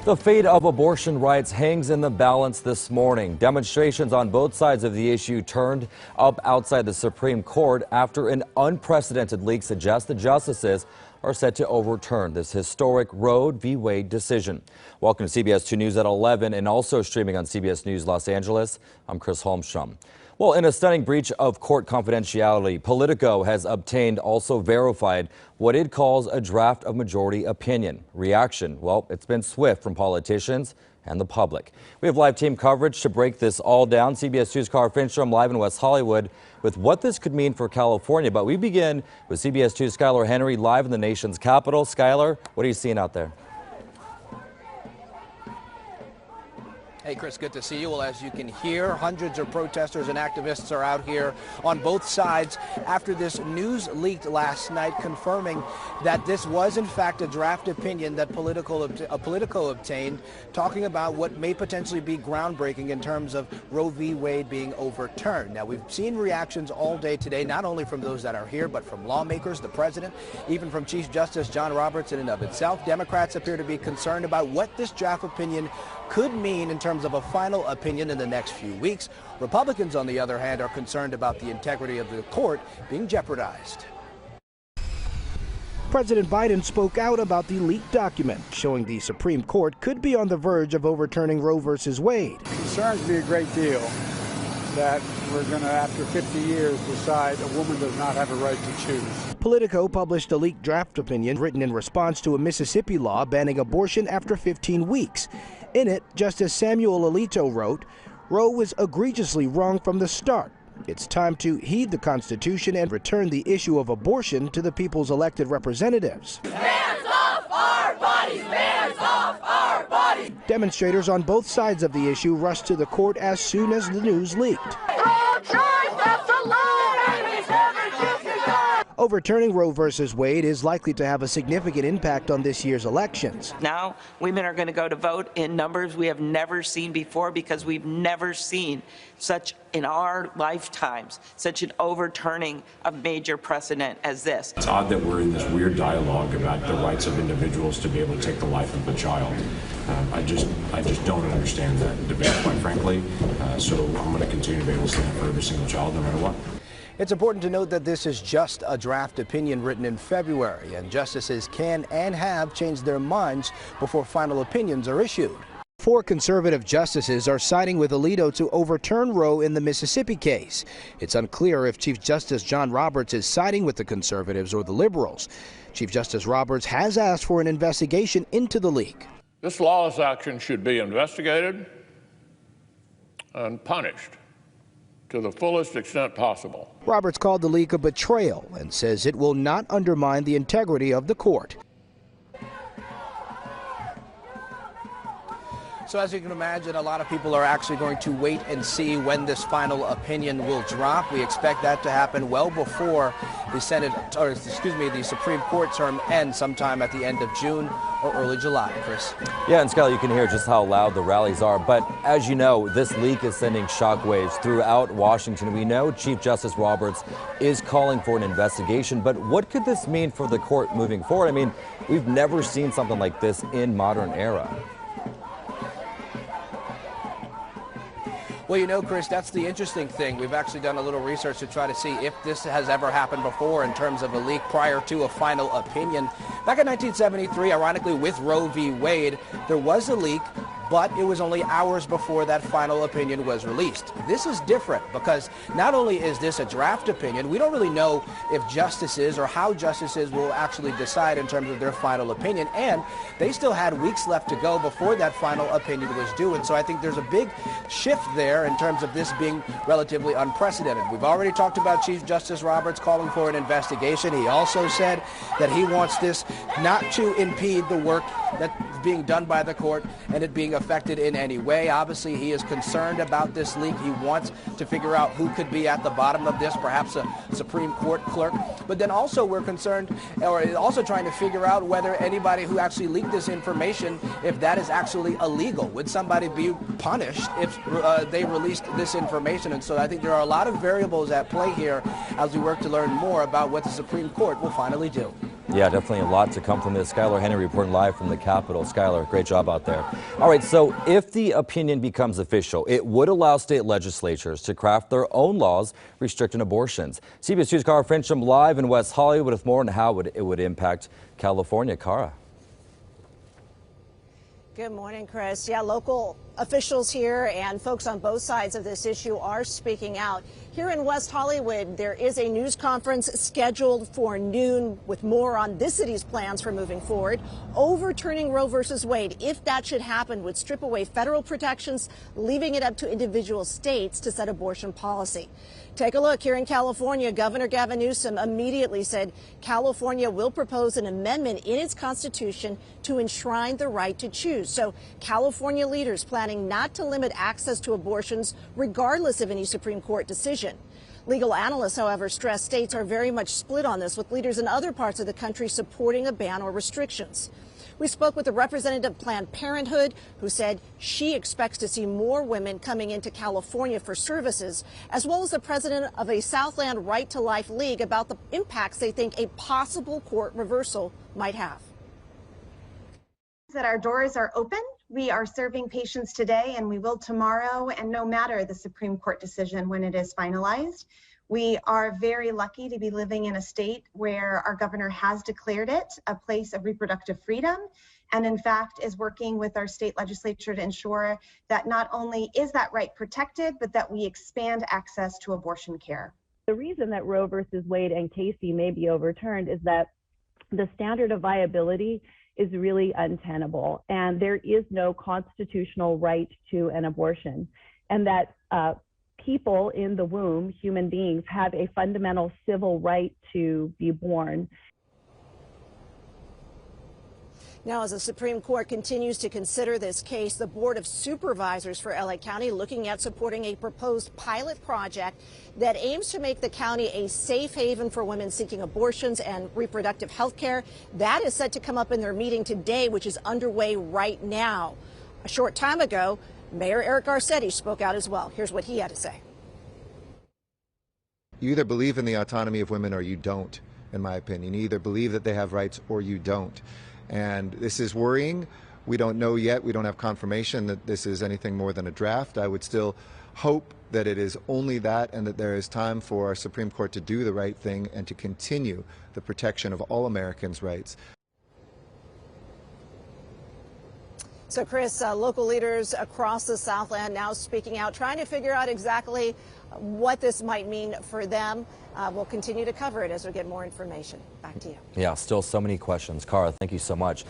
The fate of abortion rights hangs in the balance this morning. Demonstrations on both sides of the issue turned up outside the Supreme Court after an unprecedented leak suggests the justices are set to overturn this historic Roe v. Wade decision. Welcome to CBS 2 News at 11 and also streaming on CBS News Los Angeles. I'm Chris Holmstrom. Well, in a stunning breach of court confidentiality, Politico has obtained, also verified, what it calls a draft of majority opinion. Reaction, well, it's been swift from politicians and the public. We have live team coverage to break this all down. CBS 2's Carl Finstrom live in West Hollywood with what this could mean for California. But we begin with CBS 2's Skylar Henry live in the nation's capital. Skylar, what are you seeing out there? Hey, Chris, good to see you. Well, as you can hear, hundreds of protesters and activists are out here on both sides after this news leaked last night confirming that this was, in fact, a draft opinion that Politico obtained, talking about what may potentially be groundbreaking in terms of Roe v. Wade being overturned. Now, we've seen reactions all day today, not only from those that are here, but from lawmakers, the president, even from Chief Justice John Roberts in and of itself. Democrats appear to be concerned about what this draft opinion could mean in terms of a final opinion in the next few weeks. Republicans, on the other hand, are concerned about the integrity of the court being jeopardized. President Biden spoke out about the leaked document, showing the Supreme Court could be on the verge of overturning Roe versus Wade. It concerns me a great deal that we're going to, after 50 years, decide a woman does not have a right to choose. Politico published a leaked draft opinion written in response to a Mississippi law banning abortion after 15 weeks. In it, Justice Samuel Alito wrote, Roe was egregiously wrong from the start. It's time to heed the Constitution and return the issue of abortion to the people's elected representatives. Hands off our bodies! Hands off our bodies! Demonstrators on both sides of the issue rushed to the court as soon as the news leaked. Overturning Roe versus Wade is likely to have a significant impact on this year's elections. Now, women are going to go to vote in numbers we have never seen before because we've never seen such, in our lifetimes, such an overturning of major precedent as this. It's odd that we're in this weird dialogue about the rights of individuals to be able to take the life of a child. I just don't understand that debate, quite frankly. So I'm going to continue to be able to stand for every single child, no matter what. It's important to note that this is just a draft opinion written in February, and justices can and have changed their minds before final opinions are issued. 4 conservative justices are siding with Alito to overturn Roe in the Mississippi case. It's unclear if Chief Justice John Roberts is siding with the conservatives or the liberals. Chief Justice Roberts has asked for an investigation into the leak. This lawless action should be investigated and punished to the fullest extent possible. Roberts called the leak a betrayal and says it will not undermine the integrity of the court. So as you can imagine, a lot of people are actually going to wait and see when this final opinion will drop. We expect that to happen well before the the Supreme Court term ends sometime at the end of June or early July, Chris. Yeah, and Scott, you can hear just how loud the rallies are. But as you know, this leak is sending shockwaves throughout Washington. We know Chief Justice Roberts is calling for an investigation. But what could this mean for the court moving forward? I mean, we've never seen something like this in modern era. Well, you know, Chris, that's the interesting thing. We've actually done a little research to try to see if this has ever happened before in terms of a leak prior to a final opinion. Back in 1973, ironically, with Roe v. Wade, there was a leak, but it was only hours before that final opinion was released. This is different because not only is this a draft opinion, we don't really know if justices or how justices will actually decide in terms of their final opinion, and they still had weeks left to go before that final opinion was due, and so I think there's a big shift there in terms of this being relatively unprecedented. We've already talked about Chief Justice Roberts calling for an investigation. He also said that he wants this not to impede the work that's being done by the court and it being affected in any way. Obviously, he is concerned about this leak. He wants to figure out who could be at the bottom of this, perhaps a Supreme Court clerk. But then also we're concerned, or also trying to figure out whether anybody who actually leaked this information, if that is actually illegal. Would somebody be punished if they released this information? And so I think there are a lot of variables at play here as we work to learn more about what the Supreme Court will finally do. Yeah, definitely a lot to come from this. Skylar Henry reporting live from the Capitol. Skylar, great job out there. All right, so if the opinion becomes official, it would allow state legislatures to craft their own laws restricting abortions. CBS News' Cara Fincham live in West Hollywood with more on how it would impact California. Cara. Good morning, Chris. Yeah, local officials here and folks on both sides of this issue are speaking out. Here in West Hollywood, there is a news conference scheduled for noon with more on this city's plans for moving forward. Overturning Roe versus Wade, if that should happen, would strip away federal protections, leaving it up to individual states to set abortion policy. Take a look here in California. Governor Gavin Newsom immediately said California will propose an amendment in its constitution to enshrine the right to choose. So California leaders planning not to limit access to abortions regardless of any Supreme Court decision. Legal analysts, however, stress states are very much split on this, with leaders in other parts of the country supporting a ban or restrictions. We spoke with a representative of Planned Parenthood who said she expects to see more women coming into California for services, as well as the president of a Southland Right to Life League about the impacts they think a possible court reversal might have. That our doors are open. We are serving patients today, and we will tomorrow, and no matter the Supreme Court decision when it is finalized. We are very lucky to be living in a state where our governor has declared it a place of reproductive freedom, and in fact is working with our state legislature to ensure that not only is that right protected, but that we expand access to abortion care. The reason that Roe versus Wade and Casey may be overturned is that the standard of viability is really untenable, and there is no constitutional right to an abortion, and that people in the womb, human beings, have a fundamental civil right to be born. Now, as the Supreme Court continues to consider this case, the Board of Supervisors for LA County looking at supporting a proposed pilot project that aims to make the county a safe haven for women seeking abortions and reproductive health care. That is set to come up in their meeting today, which is underway right now. A short time ago, Mayor Eric Garcetti spoke out as well. Here's what he had to say. You either believe in the autonomy of women or you don't, in my opinion. You either believe that they have rights or you don't. And this is worrying. We don't know yet. We don't have confirmation that this is anything more than a draft. I would still hope that it is only that, and that there is time for our Supreme Court to do the right thing and to continue the protection of all Americans' rights. So, Chris, local leaders across the Southland now speaking out, trying to figure out exactly what this might mean for them. We'll continue to cover it as we get more information. Back to you. Yeah, still so many questions. Cara, thank you so much.